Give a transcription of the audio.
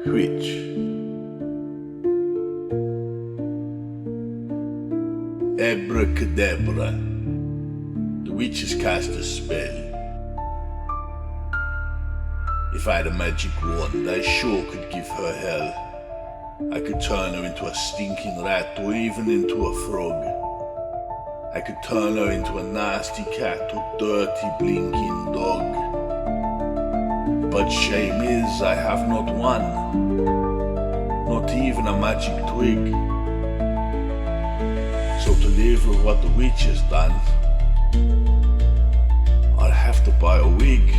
Witch. Abracadabra. The witch has cast a spell. If I had a magic wand, I sure could give her hell. I could turn her into a stinking rat or even into a frog. I could turn her into a nasty cat or dirty blinking dog. But shame is I have not one, not even a magic twig. So to live with what the witch has done, I'll have to buy a wig.